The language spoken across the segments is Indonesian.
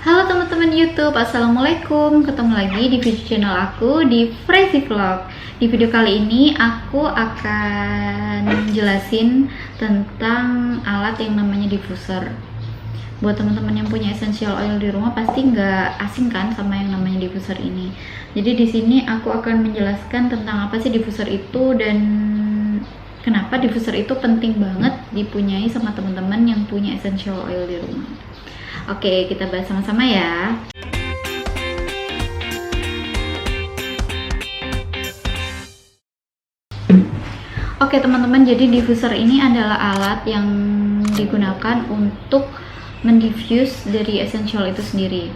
Halo teman-teman YouTube, Assalamualaikum. Ketemu lagi di video channel aku di Frezy Vlog. Di video kali ini aku akan jelasin tentang alat yang namanya diffuser. Buat teman-teman yang punya essential oil di rumah pasti nggak asing kan sama yang namanya diffuser ini. Jadi di sini aku akan menjelaskan tentang apa sih diffuser itu dan kenapa diffuser itu penting banget dipunyai sama teman-teman yang punya essential oil di rumah. Oke, kita bahas sama-sama ya. Oke teman-teman, jadi diffuser ini adalah alat yang digunakan untuk mendiffuse dari essential itu sendiri.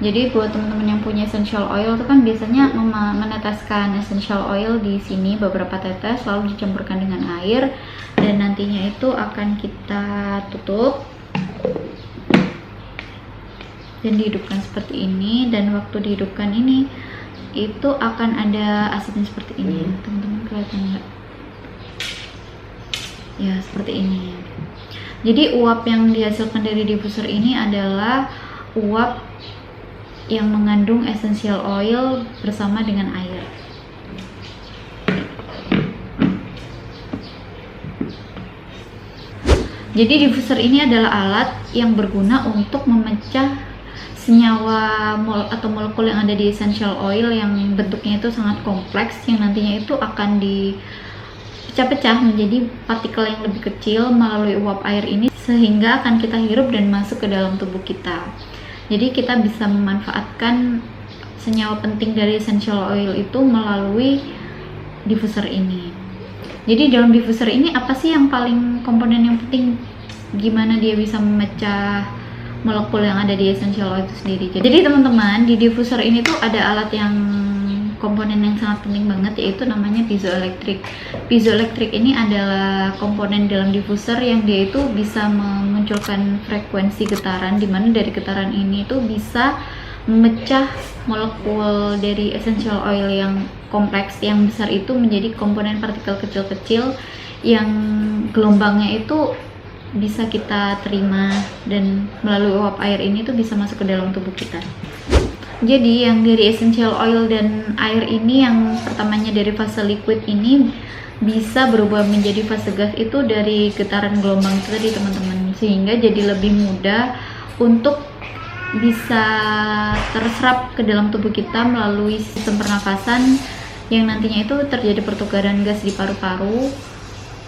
Jadi buat teman-teman yang punya essential oil itu kan biasanya meneteskan essential oil di sini beberapa tetes lalu dicampurkan dengan air dan nantinya itu akan kita tutup dan dihidupkan seperti ini, dan waktu dihidupkan ini itu akan ada asapnya seperti ini. Teman-teman kelihatan nggak? Ya seperti ini. Jadi uap yang dihasilkan dari diffuser ini adalah uap yang mengandung essential oil bersama dengan air. Jadi diffuser ini adalah alat yang berguna untuk memecah senyawa atau molekul yang ada di essential oil yang bentuknya itu sangat kompleks, yang nantinya itu akan dipecah-pecah menjadi partikel yang lebih kecil melalui uap air ini sehingga akan kita hirup dan masuk ke dalam tubuh kita. Jadi kita bisa memanfaatkan senyawa penting dari essential oil itu melalui diffuser ini. Jadi dalam diffuser ini apa sih yang komponen yang penting, gimana dia bisa memecah molekul yang ada di essential oil itu sendiri. Jadi teman-teman, di diffuser ini tuh ada alat yang komponen yang sangat penting banget, yaitu namanya piezoelektrik. Piezoelektrik ini adalah komponen dalam diffuser yang dia itu bisa memunculkan frekuensi getaran, dimana dari getaran ini tuh bisa memecah molekul dari essential oil yang kompleks yang besar itu menjadi komponen partikel kecil-kecil yang gelombangnya itu bisa kita terima dan melalui uap air ini tuh bisa masuk ke dalam tubuh kita. Jadi yang dari essential oil dan air ini, yang pertamanya dari fase liquid ini bisa berubah menjadi fase gas itu dari getaran gelombang itu tadi teman-teman, sehingga jadi lebih mudah untuk bisa terserap ke dalam tubuh kita melalui sistem pernafasan, yang nantinya itu terjadi pertukaran gas di paru-paru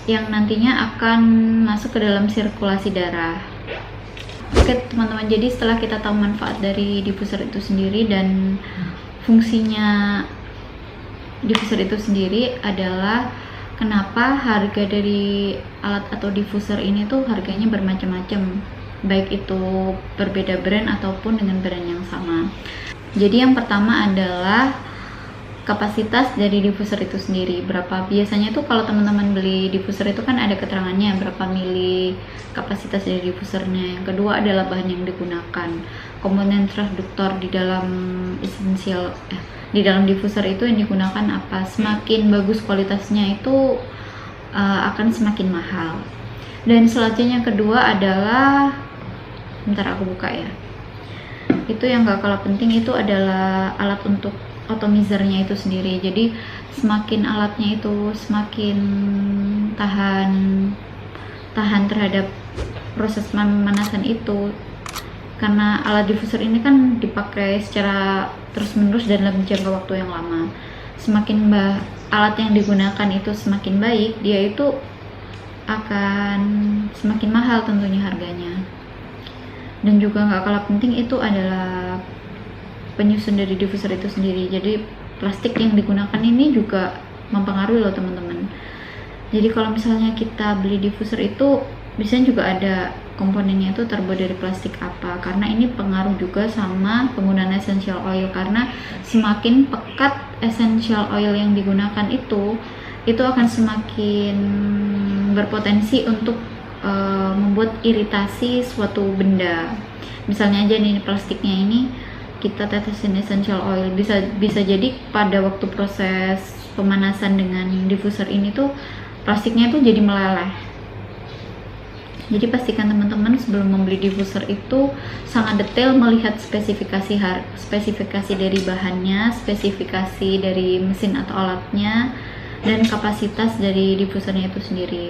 yang nantinya akan masuk ke dalam sirkulasi darah. Oke teman-teman, jadi setelah kita tahu manfaat dari diffuser itu sendiri dan fungsinya diffuser itu sendiri adalah kenapa harga dari alat atau diffuser ini tuh harganya bermacam-macam, baik itu berbeda brand ataupun dengan brand yang sama. Jadi yang pertama adalah kapasitas dari diffuser itu sendiri, berapa biasanya tuh kalau teman-teman beli diffuser itu kan ada keterangannya berapa mili kapasitas dari diffusernya. Yang kedua adalah bahan yang digunakan, komponen transduktor di dalam di dalam diffuser itu yang digunakan apa. Semakin bagus kualitasnya itu akan semakin mahal. Dan selanjutnya yang kedua adalah, bentar aku buka ya, itu yang gak kalah penting itu adalah alat untuk atomizer-nya itu sendiri. Jadi semakin alatnya itu semakin tahan terhadap proses pemanasan itu, karena alat diffuser ini kan dipakai secara terus-menerus dan dalam jangka waktu yang lama. Semakin alat yang digunakan itu semakin baik, dia itu akan semakin mahal tentunya harganya. Dan juga nggak kalah penting itu adalah penyusun dari diffuser itu sendiri. Jadi plastik yang digunakan ini juga mempengaruhi loh teman-teman. Jadi kalau misalnya kita beli diffuser itu biasanya juga ada komponennya itu terbuat dari plastik apa, karena ini pengaruh juga sama penggunaan essential oil, karena semakin pekat essential oil yang digunakan itu akan semakin berpotensi untuk membuat iritasi suatu benda. Misalnya aja nih plastiknya ini kita tetesin essential oil, bisa jadi pada waktu proses pemanasan dengan diffuser ini tuh plastiknya tuh jadi meleleh. Jadi pastikan teman-teman sebelum membeli diffuser itu sangat detail melihat spesifikasi dari bahannya, spesifikasi dari mesin atau alatnya, dan kapasitas dari diffusernya itu sendiri.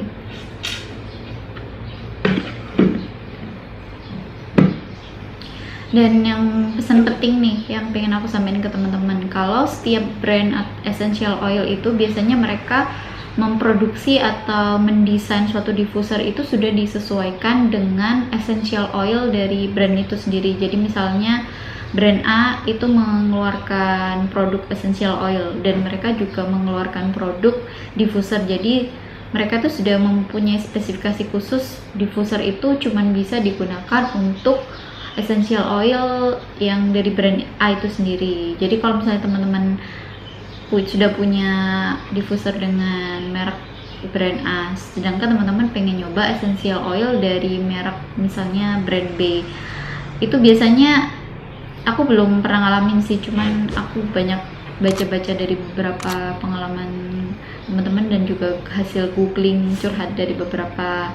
Dan yang pesan penting nih yang pengen aku sampaikan ke teman-teman, kalau setiap brand essential oil itu biasanya mereka memproduksi atau mendesain suatu diffuser itu sudah disesuaikan dengan essential oil dari brand itu sendiri. Jadi misalnya brand A itu mengeluarkan produk essential oil dan mereka juga mengeluarkan produk diffuser. Jadi mereka tuh sudah mempunyai spesifikasi khusus diffuser itu cuman bisa digunakan untuk essential oil yang dari brand A itu sendiri. Jadi kalau misalnya teman-teman sudah punya diffuser dengan merek brand A, sedangkan teman-teman pengen nyoba essential oil dari merek misalnya brand B, itu biasanya aku belum pernah ngalamin sih, cuman aku banyak baca-baca dari beberapa pengalaman teman-teman dan juga hasil googling curhat dari beberapa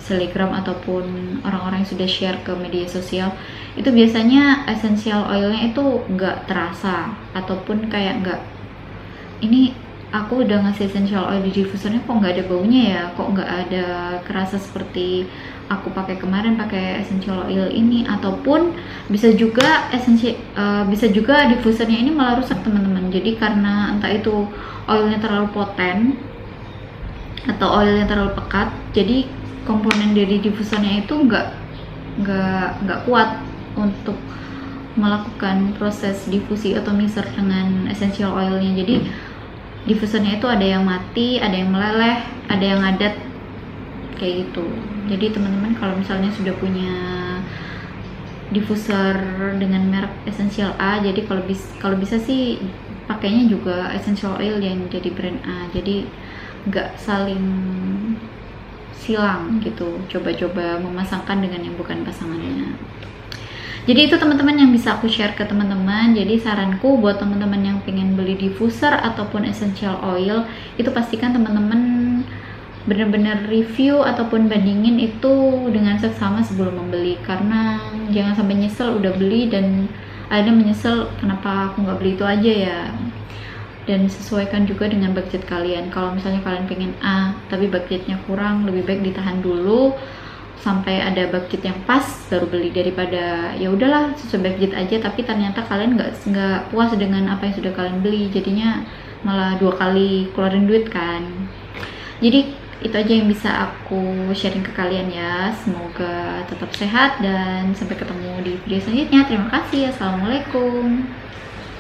Telegram ataupun orang-orang yang sudah share ke media sosial, itu biasanya essential oilnya itu nggak terasa ataupun kayak nggak, ini aku udah ngasih essential oil di diffusernya kok nggak ada baunya ya, kok nggak ada kerasa seperti aku pakai kemarin pakai essential oil ini. Ataupun bisa juga diffusernya ini malah rusak teman-teman. Jadi karena entah itu oilnya terlalu poten atau oilnya terlalu pekat, jadi komponen dari diffusernya itu nggak kuat untuk melakukan proses difusi atomizer dengan essential oilnya. Jadi diffusernya itu ada yang mati, ada yang meleleh, ada yang ngadat kayak gitu. Jadi teman-teman kalau misalnya sudah punya diffuser dengan merek essential A, jadi kalau bisa sih pakainya juga essential oil yang jadi brand A, jadi nggak saling silang gitu, coba-coba memasangkan dengan yang bukan pasangannya. Jadi itu teman-teman yang bisa aku share ke teman-teman. Jadi saranku buat teman-teman yang pengen beli diffuser ataupun essential oil, itu pastikan teman-teman benar-benar review ataupun bandingin itu dengan seksama sebelum membeli, karena jangan sampai nyesel udah beli dan akhirnya menyesal kenapa aku nggak beli itu aja ya. Dan sesuaikan juga dengan budget kalian. Kalau misalnya kalian pengen A tapi budgetnya kurang, lebih baik ditahan dulu sampai ada budget yang pas baru beli, daripada ya udahlah sesuai budget aja tapi ternyata kalian nggak puas dengan apa yang sudah kalian beli, jadinya malah 2 kali keluarin duit kan. Jadi itu aja yang bisa aku sharing ke kalian ya. Semoga tetap sehat dan sampai ketemu di video selanjutnya. Terima kasih. Assalamualaikum.